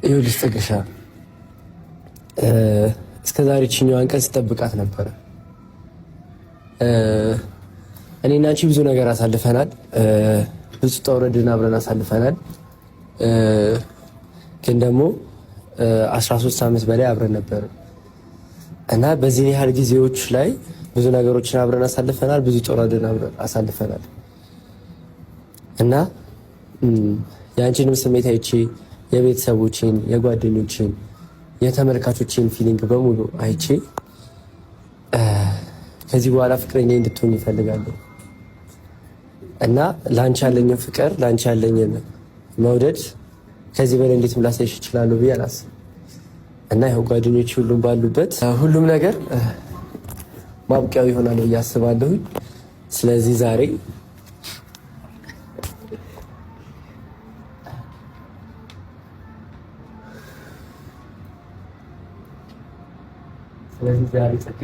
ይኸውልሽ ጽግሻ እስከዛሬ ችኛዋን ቀን ስጠብቃት ነበረ። እኔና አንቺ ብዙ ነገር አሳልፈናል። ብዙ ውጣ ውረድን አብረን አሳልፈናል። ግን ደግሞ 13 ዓመት በላይ አብረን ነበር እና በዚህ ያህል ጊዜዎች ላይ ብዙ ነገሮችን አብረን አሳልፈናል። ብዙ ውጣ ውረድን አብረን አሳልፈናል እና የአንቺንም ስሜት አይቼ የቤተሰቦቼን፣ የጓደኞቼን፣ የተመልካቾቼን ፊሊንግ በሙሉ አይቼ ከዚህ በኋላ ፍቅረኛ እንድትሆን ይፈልጋሉ እና ለአንቺ ያለኝን ፍቅር ለአንቺ ያለኝን መውደድ ከዚህ በላይ እንዴት ላሳይሽ እችላለሁ ብዬ አላስብም እና ይኸው ጓደኞቼ ሁሉም ባሉበት ሁሉም ነገር ማብቂያው ይሆናል ብዬ አስባለሁ። ስለዚህ ዛሬ ጽጌ